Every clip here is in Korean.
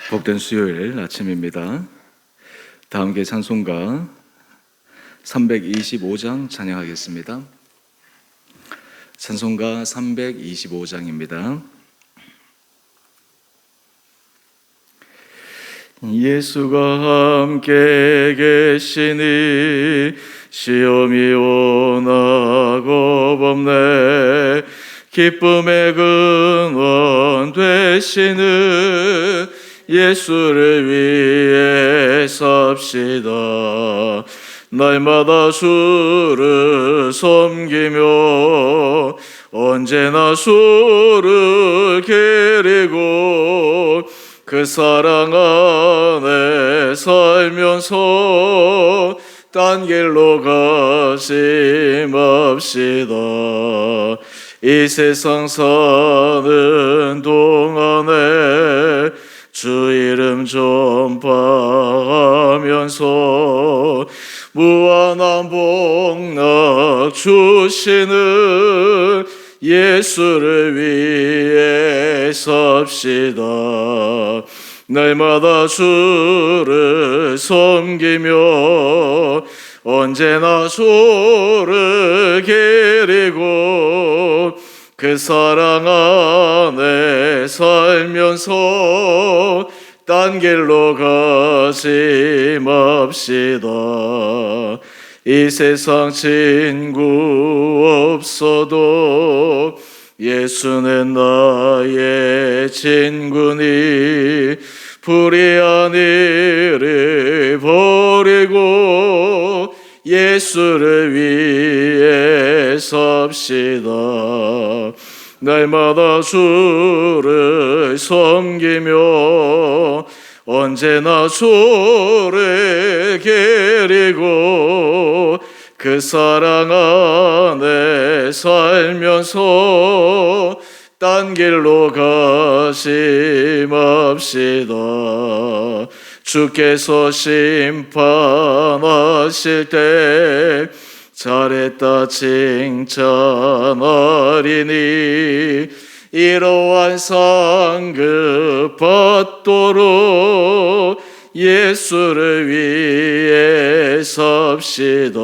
복된 수요일 아침입니다. 다 함께 찬송가 325장 찬양하겠습니다. 찬송가 325장입니다. 예수가 함께 계시니 시험이 원하고 법네 기쁨의 근원 되시는 예수를 위해 삽시다. 날마다 주를 섬기며 언제나 주를 기리고 그 사랑 안에 살면서 딴 길로 가지 맙시다. 이 세상 사는 동안에 주 이름 전파하면서 무한한 복락 주시는 예수를 위해 삽시다. 날마다 주를 섬기며 언제나 주를 기리고 그 사랑 안에 살면서 딴 길로 가지 맙시다. 이 세상 친구 없어도 예수는 나의 친구니 불의한 일을 버리고 예수를 위해 삽시다. 날마다 주를 섬기며 언제나 주를 기리고 그 사랑 안에 살면서 딴 길로 가지 맙시다. 주께서 심판하실 때 잘했다 칭찬하리니 이러한 상급 받도록 예수를 위해 삽시다.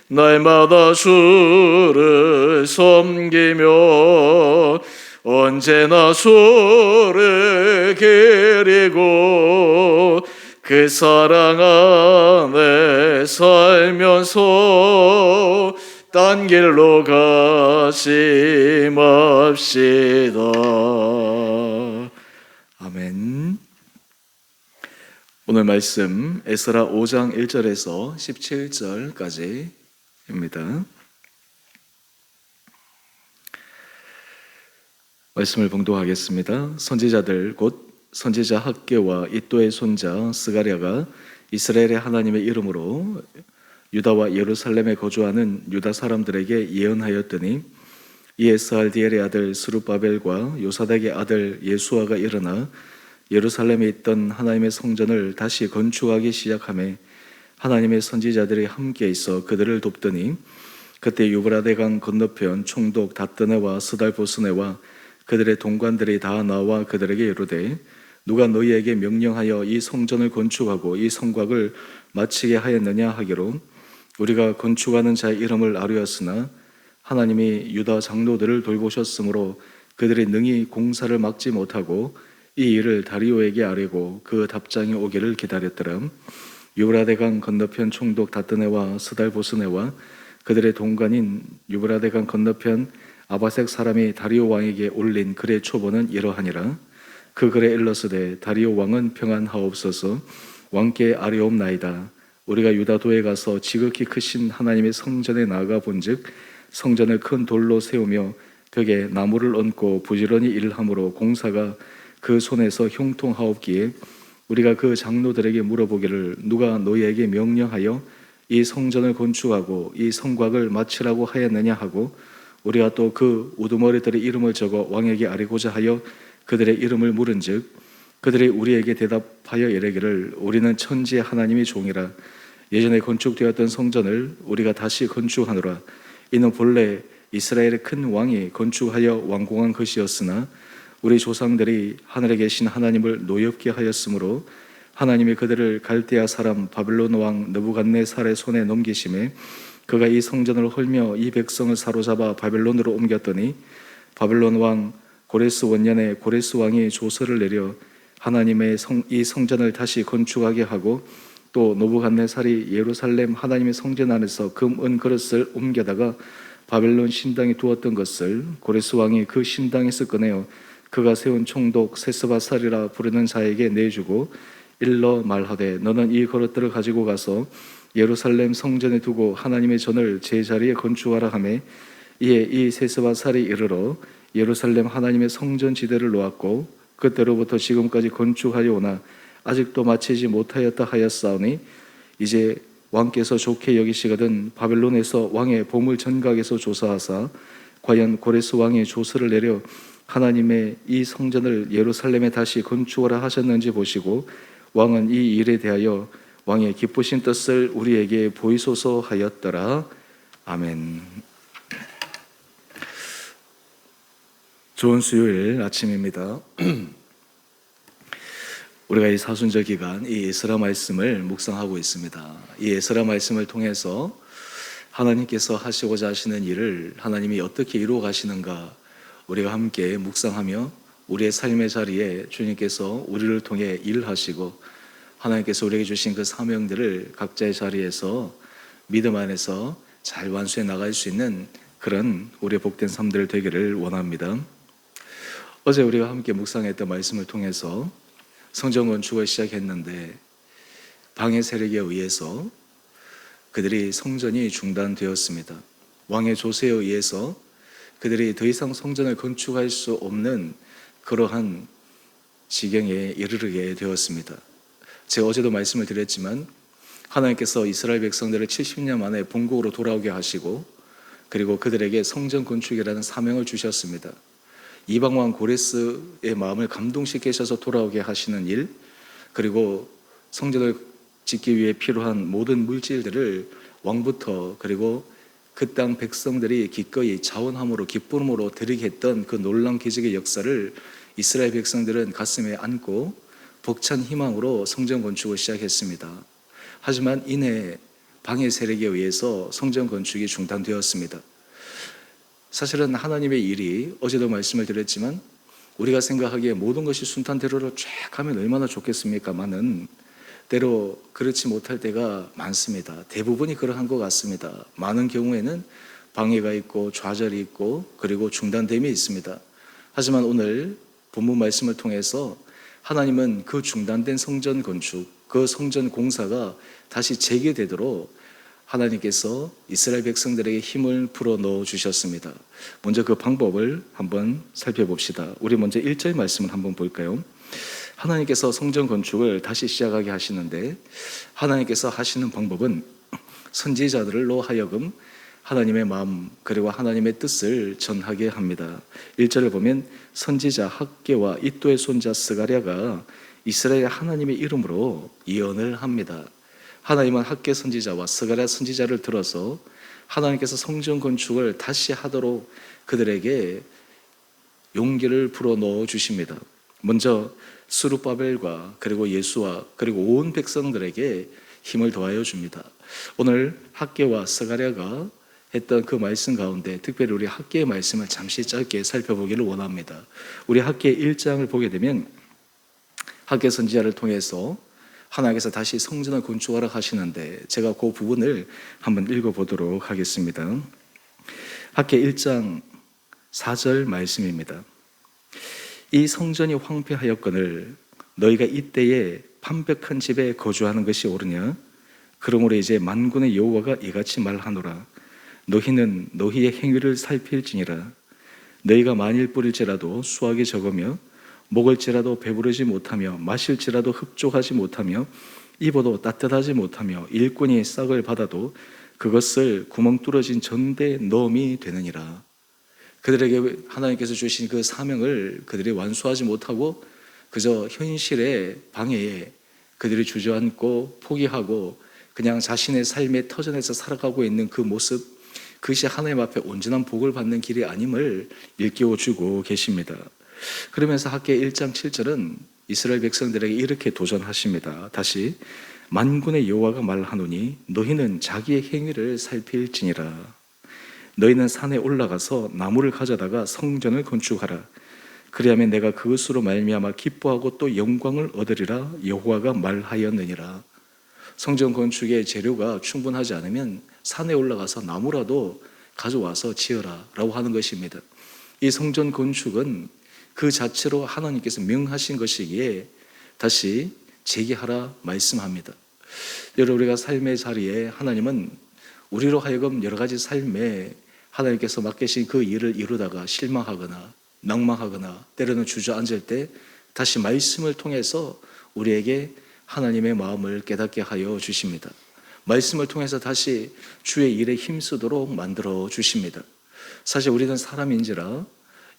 날마다 주를 섬기며 언제나 주를 기리고 그 사랑 안에 살면서 딴 길로 가지 맙시다. 아멘. 오늘 말씀 에스라 5장 1절에서 17절까지입니다. 말씀을 봉독하겠습니다. 선지자들 곧 선지자 학개와 이도의 손자 스가랴가 이스라엘의 하나님의 이름으로 유다와 예루살렘에 거주하는 유다 사람들에게 예언하였더니 이 에스알디엘의 아들 스룹바벨과 요사닥의 아들 예수아가 일어나 예루살렘에 있던 하나님의 성전을 다시 건축하기 시작하며 하나님의 선지자들이 함께 있어 그들을 돕더니 그때 유브라데 강 건너편 총독 다뜨네와 스달보스네와 그들의 동관들이 다 나와 그들에게 이르되 누가 너희에게 명령하여 이 성전을 건축하고 이 성곽을 마치게 하였느냐 하기로 우리가 건축하는 자의 이름을 아뢰었으나 하나님이 유다 장로들을 돌보셨으므로 그들이 능히 공사를 막지 못하고 이 일을 다리오에게 아뢰고 그 답장이 오기를 기다렸더라. 유브라데 강 건너편 총독 다뜨네와 스달보스네와 그들의 동관인 유브라데 강 건너편 아바색 사람이 다리오 왕에게 올린 글의 초본은 이러하니라. 그 글에 일러스되 다리오 왕은 평안하옵소서. 왕께 아뢰옵나이다. 우리가 유다도에 가서 지극히 크신 하나님의 성전에 나아가 본즉 성전을 큰 돌로 세우며 벽에 나무를 얹고 부지런히 일함으로 공사가 그 손에서 형통하옵기에 우리가 그 장로들에게 물어보기를 누가 너희에게 명령하여 이 성전을 건축하고 이 성곽을 마치라고 하였느냐 하고 우리가 또 그 우두머리들의 이름을 적어 왕에게 아뢰고자 하여 그들의 이름을 물은즉 그들이 우리에게 대답하여 이르기를 우리는 천지의 하나님의 종이라. 예전에 건축되었던 성전을 우리가 다시 건축하노라. 이는 본래 이스라엘의 큰 왕이 건축하여 완공한 것이었으나 우리 조상들이 하늘에 계신 하나님을 노엽게 하였으므로 하나님이 그들을 갈대아 사람 바벨론 왕 느부갓네살의 손에 넘기심에 그가 이 성전을 헐며 이 백성을 사로잡아 바벨론으로 옮겼더니 바벨론 왕 고레스 원년에 고레스 왕이 조서를 내려 하나님의 이 성전을 다시 건축하게 하고 또 느부갓네살이 예루살렘 하나님의 성전 안에서 금, 은 그릇을 옮겨다가 바벨론 신당에 두었던 것을 고레스 왕이 그 신당에서 꺼내어 그가 세운 총독 세스바살이라 부르는 자에게 내주고 일러 말하되 너는 이 그릇들을 가지고 가서 예루살렘 성전에 두고 하나님의 전을 제자리에 건축하라 하매 이에 이 세스바살이 이르러 예루살렘 하나님의 성전 지대를 놓았고 그때로부터 지금까지 건축하여 오나 아직도 마치지 못하였다 하였사오니 이제 왕께서 좋게 여기시거든 바벨론에서 왕의 보물 전각에서 조사하사 과연 고레스 왕이 조서를 내려 하나님의 이 성전을 예루살렘에 다시 건축하라 하셨는지 보시고 왕은 이 일에 대하여 왕의 기쁘신 뜻을 우리에게 보이소서 하였더라. 아멘. 좋은 수요일 아침입니다. 우리가 이 사순절 기간 이 에스라 말씀을 묵상하고 있습니다. 이 에스라 말씀을 통해서 하나님께서 하시고자 하시는 일을 하나님이 어떻게 이루어 가시는가 우리가 함께 묵상하며 우리의 삶의 자리에 주님께서 우리를 통해 일하시고 하나님께서 우리에게 주신 그 사명들을 각자의 자리에서 믿음 안에서 잘 완수해 나갈 수 있는 그런 우리의 복된 삶들 되기를 원합니다. 어제 우리가 함께 묵상했던 말씀을 통해서 성전 건축을 시작했는데 방해 세력에 의해서 그들이 성전이 중단되었습니다. 왕의 조세에 의해서 그들이 더 이상 성전을 건축할 수 없는 그러한 지경에 이르게 되었습니다. 제가 어제도 말씀을 드렸지만 하나님께서 이스라엘 백성들을 70년 만에 본국으로 돌아오게 하시고 그리고 그들에게 성전 건축이라는 사명을 주셨습니다. 이방왕 고레스의 마음을 감동시키셔서 돌아오게 하시는 일, 그리고 성전을 짓기 위해 필요한 모든 물질들을 왕부터 그리고 그 땅 백성들이 기꺼이 자원함으로 기쁨으로 드리게 했던 그 놀라운 기적의 역사를 이스라엘 백성들은 가슴에 안고 벅찬 희망으로 성전 건축을 시작했습니다. 하지만 이내 방해 세력에 의해서 성전 건축이 중단되었습니다. 사실은 하나님의 일이 어제도 말씀을 드렸지만 우리가 생각하기에 모든 것이 순탄대로로 쫙 가면 얼마나 좋겠습니까마는 때로 그렇지 못할 때가 많습니다. 대부분이 그러한 것 같습니다. 많은 경우에는 방해가 있고 좌절이 있고 그리고 중단됨이 있습니다. 하지만 오늘 본문 말씀을 통해서 하나님은 그 중단된 성전 건축, 그 성전 공사가 다시 재개되도록 하나님께서 이스라엘 백성들에게 힘을 불어 넣어 주셨습니다. 먼저 그 방법을 한번 살펴봅시다. 우리 먼저 1절 말씀을 한번 볼까요? 하나님께서 성전 건축을 다시 시작하게 하시는데 하나님께서 하시는 방법은 선지자들로 하여금 하나님의 마음 그리고 하나님의 뜻을 전하게 합니다. 1절을 보면 선지자 학개와 이도의 손자 스가랴가 이스라엘 하나님의 이름으로 예언을 합니다. 하나님은 학개 선지자와 스가랴 선지자를 들어서 하나님께서 성전 건축을 다시 하도록 그들에게 용기를 불어 넣어 주십니다. 먼저 스룹바벨과 그리고 예수와 그리고 온 백성들에게 힘을 더하여 줍니다. 오늘 학개와 스가랴가 했던 그 말씀 가운데 특별히 우리 학개의 말씀을 잠시 짧게 살펴보기를 원합니다. 우리 학개 1장을 보게 되면 학개 선지자를 통해서 하나님께서 다시 성전을 건축하라 하시는데 제가 그 부분을 한번 읽어보도록 하겠습니다. 학개 1장 4절 말씀입니다. 이 성전이 황폐하였거늘 너희가 이때에 판벽한 집에 거주하는 것이 옳으냐? 그러므로 이제 만군의 여호와가 이같이 말하노라. 너희는 너희의 행위를 살필지니라. 너희가 만일 뿌릴지라도 수확이 적으며 먹을지라도 배부르지 못하며 마실지라도 흡족하지 못하며 입어도 따뜻하지 못하며 일꾼이 싹을 받아도 그것을 구멍 뚫어진 전대에 넣음이 되느니라. 그들에게 하나님께서 주신 그 사명을 그들이 완수하지 못하고 그저 현실의 방해에 그들이 주저앉고 포기하고 그냥 자신의 삶에 터전에서 살아가고 있는 그 모습, 그것이 하나님 앞에 온전한 복을 받는 길이 아님을 일깨워주고 계십니다. 그러면서 학개 1장 7절은 이스라엘 백성들에게 이렇게 도전하십니다. 다시 만군의 여호와가 말하노니 너희는 자기의 행위를 살필지니라. 너희는 산에 올라가서 나무를 가져다가 성전을 건축하라. 그리하면 내가 그것으로 말미암아 기뻐하고 또 영광을 얻으리라. 여호와가 말하였느니라. 성전 건축의 재료가 충분하지 않으면 산에 올라가서 나무라도 가져와서 지어라 라고 하는 것입니다. 이 성전 건축은 그 자체로 하나님께서 명하신 것이기에 다시 재개하라 말씀합니다. 여러분, 우리가 삶의 자리에 하나님은 우리로 하여금 여러 가지 삶에 하나님께서 맡기신 그 일을 이루다가 실망하거나 낭망하거나 때로는 주저앉을 때 다시 말씀을 통해서 우리에게 하나님의 마음을 깨닫게 하여 주십니다. 말씀을 통해서 다시 주의 일에 힘쓰도록 만들어 주십니다. 사실 우리는 사람인지라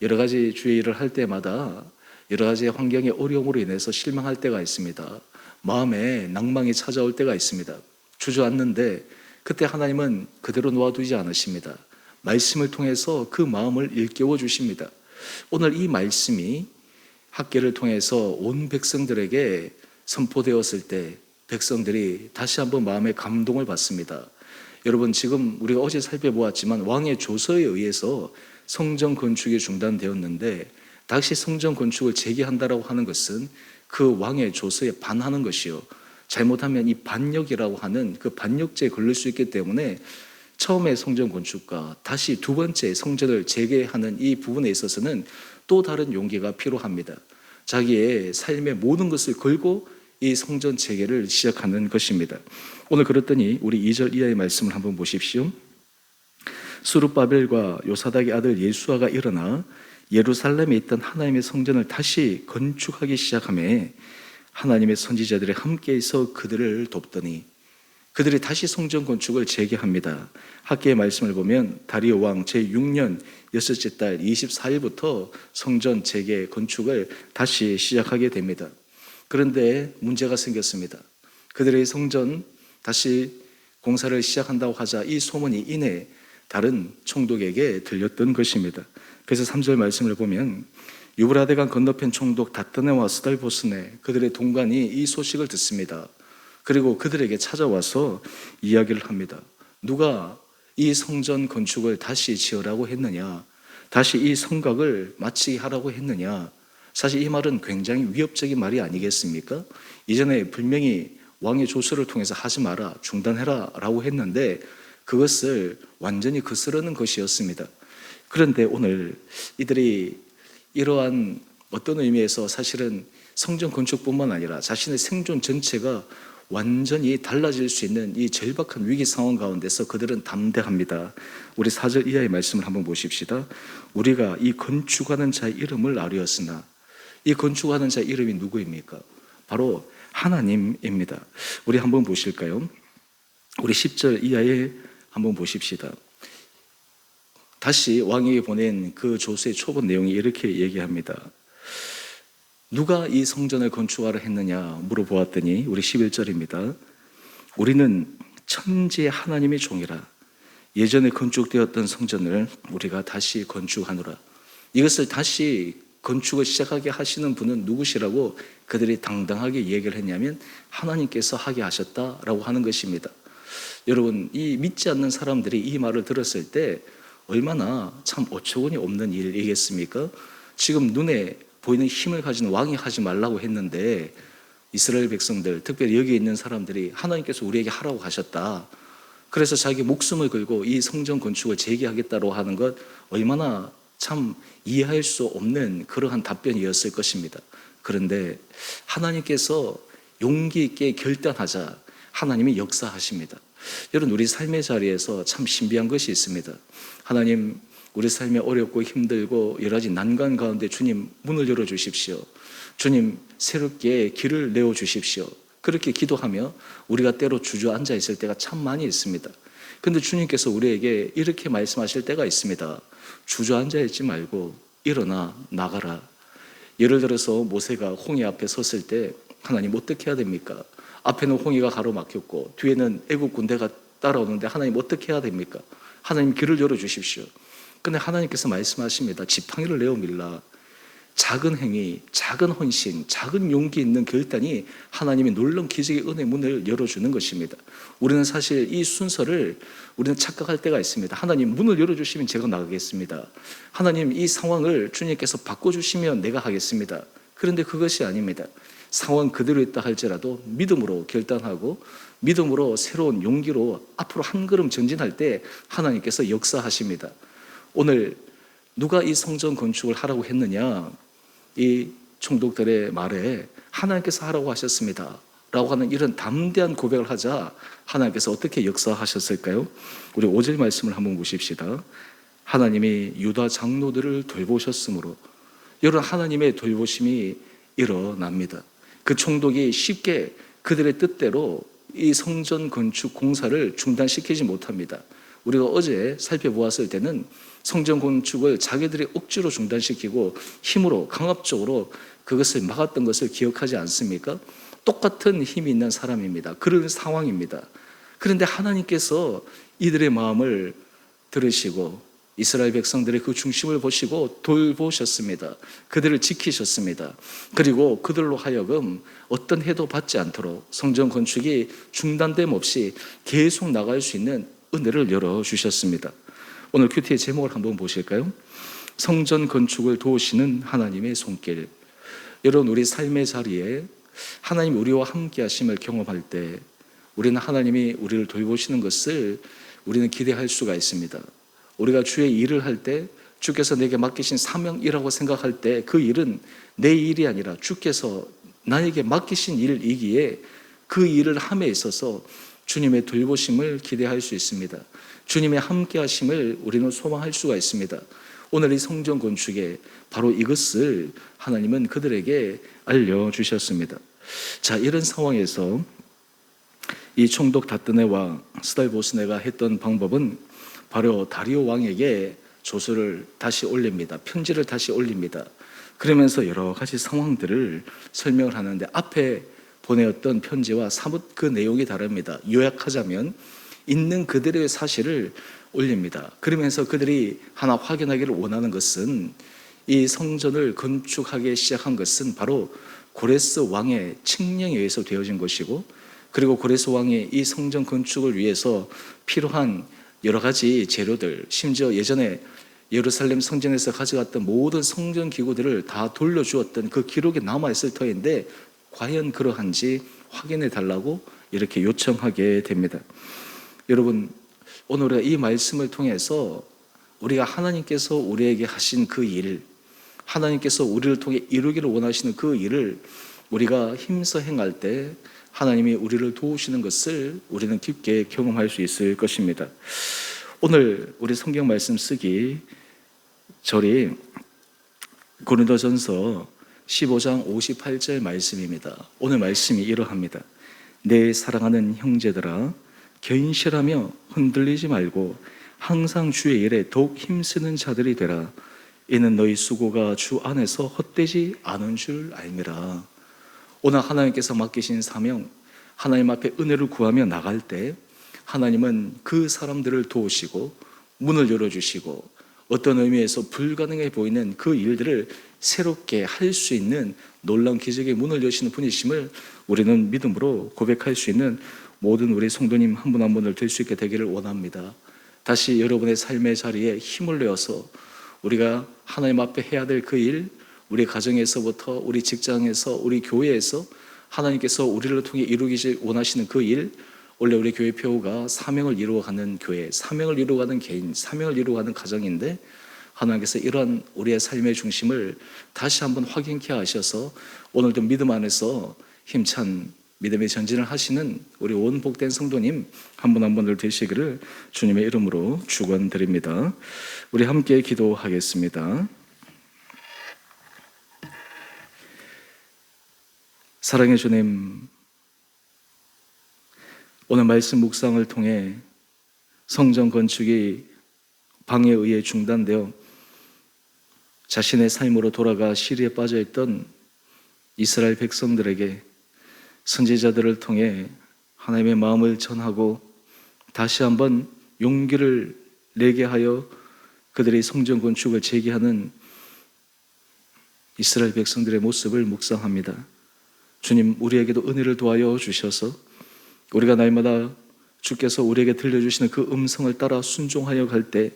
여러 가지 주의 일을 할 때마다 여러 가지 환경의 어려움으로 인해서 실망할 때가 있습니다. 마음에 낭망이 찾아올 때가 있습니다. 주저앉는데 그때 하나님은 그대로 놓아두지 않으십니다. 말씀을 통해서 그 마음을 일깨워 주십니다. 오늘 이 말씀이 학개를 통해서 온 백성들에게 선포되었을 때 백성들이 다시 한번 마음의 감동을 받습니다. 여러분, 지금 우리가 어제 살펴보았지만 왕의 조서에 의해서 성전 건축이 중단되었는데 다시 성전 건축을 재개한다라고 하는 것은 그 왕의 조서에 반하는 것이요, 잘못하면 이 반역이라고 하는 그 반역죄에 걸릴 수 있기 때문에 처음에 성전 건축과 다시 두 번째 성전을 재개하는 이 부분에 있어서는 또 다른 용기가 필요합니다. 자기의 삶의 모든 것을 걸고 이 성전 재개를 시작하는 것입니다. 오늘 그랬더니 우리 2절 이하의 말씀을 한번 보십시오. 수룹바벨과 요사닥의 아들 예수아가 일어나 예루살렘에 있던 하나님의 성전을 다시 건축하기 시작하며 하나님의 선지자들이 함께해서 그들을 돕더니 그들이 다시 성전 건축을 재개합니다. 학개의 말씀을 보면 다리오 왕 제6년 6째 달 24일부터 성전 재개 건축을 다시 시작하게 됩니다. 그런데 문제가 생겼습니다. 그들의 성전 다시 공사를 시작한다고 하자 이 소문이 이내 다른 총독에게 들렸던 것입니다. 그래서 3절 말씀을 보면 유브라데강 건너편 총독 다뜨네와 스달보스네 그들의 동관이 이 소식을 듣습니다. 그리고 그들에게 찾아와서 이야기를 합니다. 누가 이 성전 건축을 다시 지으라고 했느냐, 다시 이 성곽을 마치게 하라고 했느냐. 사실 이 말은 굉장히 위협적인 말이 아니겠습니까? 이전에 분명히 왕의 조서를 통해서 하지 마라, 중단해라 라고 했는데 그것을 완전히 거스르는 것이었습니다. 그런데 오늘 이들이 이러한 어떤 의미에서 사실은 성전 건축뿐만 아니라 자신의 생존 전체가 완전히 달라질 수 있는 이 절박한 위기 상황 가운데서 그들은 담대합니다. 우리 4절 이하의 말씀을 한번 보십시다. 우리가 이 건축하는 자의 이름을 아뢰었으나, 이 건축하는 자의 이름이 누구입니까? 바로 하나님입니다. 우리 한번 보실까요? 우리 10절 이하에 한번 보십시다. 다시 왕에게 보낸 그 조서의 초본 내용이 이렇게 얘기합니다. 누가 이 성전을 건축하라 했느냐 물어보았더니 우리 11절입니다. 우리는 천지의 하나님의 종이라. 예전에 건축되었던 성전을 우리가 다시 건축하노라. 이것을 다시 건축을 시작하게 하시는 분은 누구시라고 그들이 당당하게 얘기를 했냐면 하나님께서 하게 하셨다라고 하는 것입니다. 여러분, 이 믿지 않는 사람들이 이 말을 들었을 때 얼마나 참 어처구니 없는 일이겠습니까? 지금 눈에 보이는 힘을 가진 왕이 하지 말라고 했는데 이스라엘 백성들, 특별히 여기 있는 사람들이 하나님께서 우리에게 하라고 하셨다. 그래서 자기 목숨을 걸고 이 성전 건축을 재개하겠다고 하는 것 얼마나 참 이해할 수 없는 그러한 답변이었을 것입니다. 그런데 하나님께서 용기 있게 결단하자 하나님이 역사하십니다. 여러분, 우리 삶의 자리에서 참 신비한 것이 있습니다. 하나님, 우리 삶이 어렵고 힘들고 여러 가지 난관 가운데 주님 문을 열어주십시오. 주님 새롭게 길을 내어주십시오. 그렇게 기도하며 우리가 때로 주저앉아 있을 때가 참 많이 있습니다. 그런데 주님께서 우리에게 이렇게 말씀하실 때가 있습니다. 주저앉아 있지 말고 일어나 나가라. 예를 들어서 모세가 홍해 앞에 섰을 때 하나님 어떻게 해야 됩니까? 앞에는 홍해가 가로막혔고 뒤에는 애국 군대가 따라오는데 하나님 어떻게 해야 됩니까? 하나님 길을 열어주십시오. 근데 하나님께서 말씀하십니다. 지팡이를 내어 밀라. 작은 행위, 작은 헌신, 작은 용기 있는 결단이 하나님의 놀라운 기적의 은혜 문을 열어주는 것입니다. 우리는 사실 이 순서를 우리는 착각할 때가 있습니다. 하나님 문을 열어주시면 제가 나가겠습니다. 하나님 이 상황을 주님께서 바꿔주시면 내가 하겠습니다. 그런데 그것이 아닙니다. 상황 그대로 있다 할지라도 믿음으로 결단하고 믿음으로 새로운 용기로 앞으로 한 걸음 전진할 때 하나님께서 역사하십니다. 오늘 누가 이 성전 건축을 하라고 했느냐? 이 총독들의 말에 하나님께서 하라고 하셨습니다 라고 하는 이런 담대한 고백을 하자 하나님께서 어떻게 역사하셨을까요? 우리 5절 말씀을 한번 보십시다. 하나님이 유다 장로들을 돌보셨으므로. 여러분, 하나님의 돌보심이 일어납니다. 그 총독이 쉽게 그들의 뜻대로 이 성전 건축 공사를 중단시키지 못합니다. 우리가 어제 살펴보았을 때는 성전 건축을 자기들이 억지로 중단시키고 힘으로 강압적으로 그것을 막았던 것을 기억하지 않습니까? 똑같은 힘이 있는 사람입니다. 그런 상황입니다. 그런데 하나님께서 이들의 마음을 들으시고 이스라엘 백성들의 그 중심을 보시고 돌보셨습니다. 그들을 지키셨습니다. 그리고 그들로 하여금 어떤 해도 받지 않도록 성전 건축이 중단됨 없이 계속 나갈 수 있는 은혜를 열어주셨습니다. 오늘 큐티의 제목을 한번 보실까요? 성전 건축을 도우시는 하나님의 손길. 여러분, 우리 삶의 자리에 하나님 우리와 함께 하심을 경험할 때 우리는 하나님이 우리를 돌보시는 것을 우리는 기대할 수가 있습니다. 우리가 주의 일을 할 때 주께서 내게 맡기신 사명이라고 생각할 때 그 일은 내 일이 아니라 주께서 나에게 맡기신 일이기에 그 일을 함에 있어서 주님의 돌보심을 기대할 수 있습니다. 주님의 함께 하심을 우리는 소망할 수가 있습니다. 오늘 이 성전 건축에 바로 이것을 하나님은 그들에게 알려주셨습니다. 자, 이런 상황에서 이 총독 다뜨네와 스달보스네가 했던 방법은 바로 다리오 왕에게 조서를 다시 올립니다. 편지를 다시 올립니다. 그러면서 여러 가지 상황들을 설명을 하는데 앞에 보내었던 편지와 사뭇 그 내용이 다릅니다. 요약하자면 있는 그들의 사실을 올립니다. 그러면서 그들이 하나 확인하기를 원하는 것은 이 성전을 건축하기 시작한 것은 바로 고레스 왕의 칙령에 의해서 되어진 것이고, 그리고 고레스 왕이 이 성전 건축을 위해서 필요한 여러 가지 재료들, 심지어 예전에 예루살렘 성전에서 가져갔던 모든 성전 기구들을 다 돌려주었던 그 기록이 남아있을 터인데 과연 그러한지 확인해 달라고 이렇게 요청하게 됩니다. 여러분, 오늘 우리가 이 말씀을 통해서 우리가 하나님께서 우리에게 하신 그 일, 하나님께서 우리를 통해 이루기를 원하시는 그 일을 우리가 힘써 행할 때 하나님이 우리를 도우시는 것을 우리는 깊게 경험할 수 있을 것입니다. 오늘 우리 성경 말씀 쓰기 절이 고린도전서 15장 58절 말씀입니다. 오늘 말씀이 이러합니다. 내 사랑하는 형제들아, 견실하며 흔들리지 말고 항상 주의 일에 더욱 힘쓰는 자들이 되라. 이는 너희 수고가 주 안에서 헛되지 않은 줄 알미라. 오늘 하나님께서 맡기신 사명, 하나님 앞에 은혜를 구하며 나갈 때 하나님은 그 사람들을 도우시고 문을 열어주시고 어떤 의미에서 불가능해 보이는 그 일들을 새롭게 할 수 있는 놀라운 기적의 문을 여시는 분이심을 우리는 믿음으로 고백할 수 있는 모든 우리 성도님 한 분 한 분을 될 수 있게 되기를 원합니다. 다시 여러분의 삶의 자리에 힘을 내어서 우리가 하나님 앞에 해야 될 그 일, 우리 가정에서부터 우리 직장에서 우리 교회에서 하나님께서 우리를 통해 이루기 원하시는 그 일, 원래 우리 교회 표가 사명을 이루어가는 교회, 사명을 이루어가는 개인, 사명을 이루어가는 가정인데 하나님께서 이러한 우리의 삶의 중심을 다시 한번 확인케 하셔서 오늘도 믿음 안에서 힘찬 믿음의 전진을 하시는 우리 온 복된 성도님 한 분 한 분들 되시기를 주님의 이름으로 축원드립니다. 우리 함께 기도하겠습니다. 사랑의 주님, 오늘 말씀 묵상을 통해 성전 건축이 방해에 의해 중단되어 자신의 삶으로 돌아가 시리에 빠져있던 이스라엘 백성들에게 선지자들을 통해 하나님의 마음을 전하고 다시 한번 용기를 내게 하여 그들의 성전 건축을 재개하는 이스라엘 백성들의 모습을 묵상합니다. 주님, 우리에게도 은혜를 도하여 주셔서 우리가 날마다 주께서 우리에게 들려주시는 그 음성을 따라 순종하여 갈 때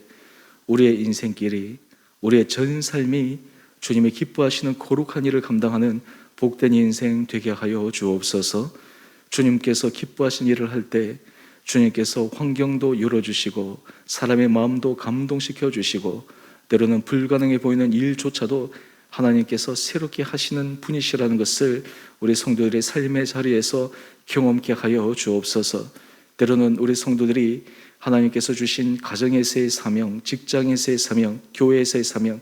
우리의 인생길이, 우리의 전 삶이 주님이 기뻐하시는 거룩한 일을 감당하는 복된 인생 되게 하여 주옵소서. 주님께서 기뻐하신 일을 할 때 주님께서 환경도 열어주시고 사람의 마음도 감동시켜 주시고 때로는 불가능해 보이는 일조차도 하나님께서 새롭게 하시는 분이시라는 것을 우리 성도들의 삶의 자리에서 경험케 하여 주옵소서. 때로는 우리 성도들이 하나님께서 주신 가정에서의 사명, 직장에서의 사명, 교회에서의 사명,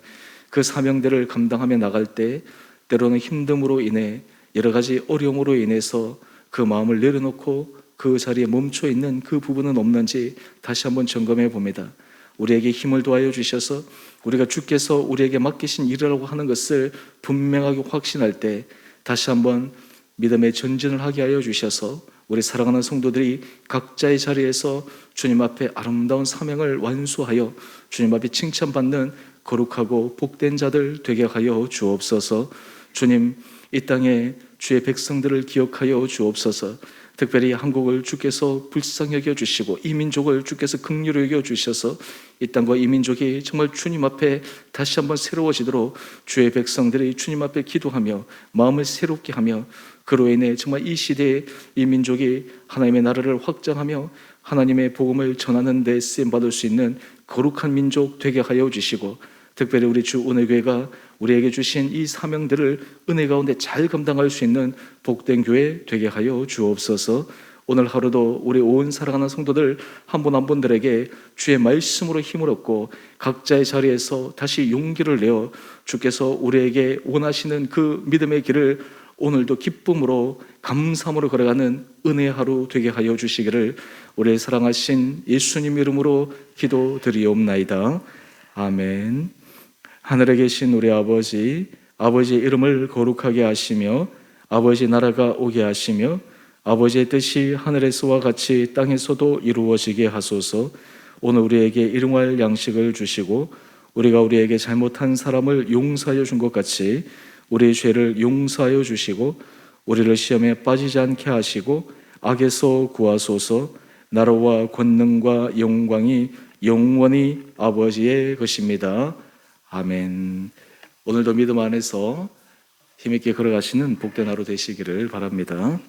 그 사명들을 감당하며 나갈 때 때로는 힘듦으로 인해 여러 가지 어려움으로 인해서 그 마음을 내려놓고 그 자리에 멈춰 있는 그 부분은 없는지 다시 한번 점검해 봅니다. 우리에게 힘을 도하여 주셔서 우리가 주께서 우리에게 맡기신 일이라고 하는 것을 분명하게 확신할 때 다시 한번 믿음의 전진을 하게 하여 주셔서 우리 사랑하는 성도들이 각자의 자리에서 주님 앞에 아름다운 사명을 완수하여 주님 앞에 칭찬받는 거룩하고 복된 자들 되게 하여 주옵소서. 주님, 이 땅에 주의 백성들을 기억하여 주옵소서. 특별히 한국을 주께서 불쌍히 여겨주시고 이 민족을 주께서 긍휼히 여겨주셔서 이 땅과 이 민족이 정말 주님 앞에 다시 한번 새로워지도록 주의 백성들이 주님 앞에 기도하며 마음을 새롭게 하며 그로 인해 정말 이 시대에 이 민족이 하나님의 나라를 확장하며 하나님의 복음을 전하는 데 쓰임받을 수 있는 거룩한 민족 되게 하여 주시고 특별히 우리 주 은혜교회가 우리에게 주신 이 사명들을 은혜 가운데 잘 감당할 수 있는 복된 교회 되게 하여 주옵소서. 오늘 하루도 우리 온 사랑하는 성도들 한 분 한 분들에게 주의 말씀으로 힘을 얻고 각자의 자리에서 다시 용기를 내어 주께서 우리에게 원하시는 그 믿음의 길을 오늘도 기쁨으로 감사함으로 걸어가는 은혜의 하루 되게 하여 주시기를 우리의 사랑하신 예수님 이름으로 기도드리옵나이다. 아멘. 하늘에 계신 우리 아버지, 아버지의 이름을 거룩하게 하시며 아버지 나라가 오게 하시며 아버지의 뜻이 하늘에서와 같이 땅에서도 이루어지게 하소서. 오늘 우리에게 일용할 양식을 주시고 우리가 우리에게 잘못한 사람을 용서하여 준 것 같이 우리의 죄를 용서하여 주시고 우리를 시험에 빠지지 않게 하시고 악에서 구하소서. 나라와 권능과 영광이 영원히 아버지의 것입니다. 아멘. 오늘도 믿음 안에서 힘있게 걸어가시는 복된 하루 되시기를 바랍니다.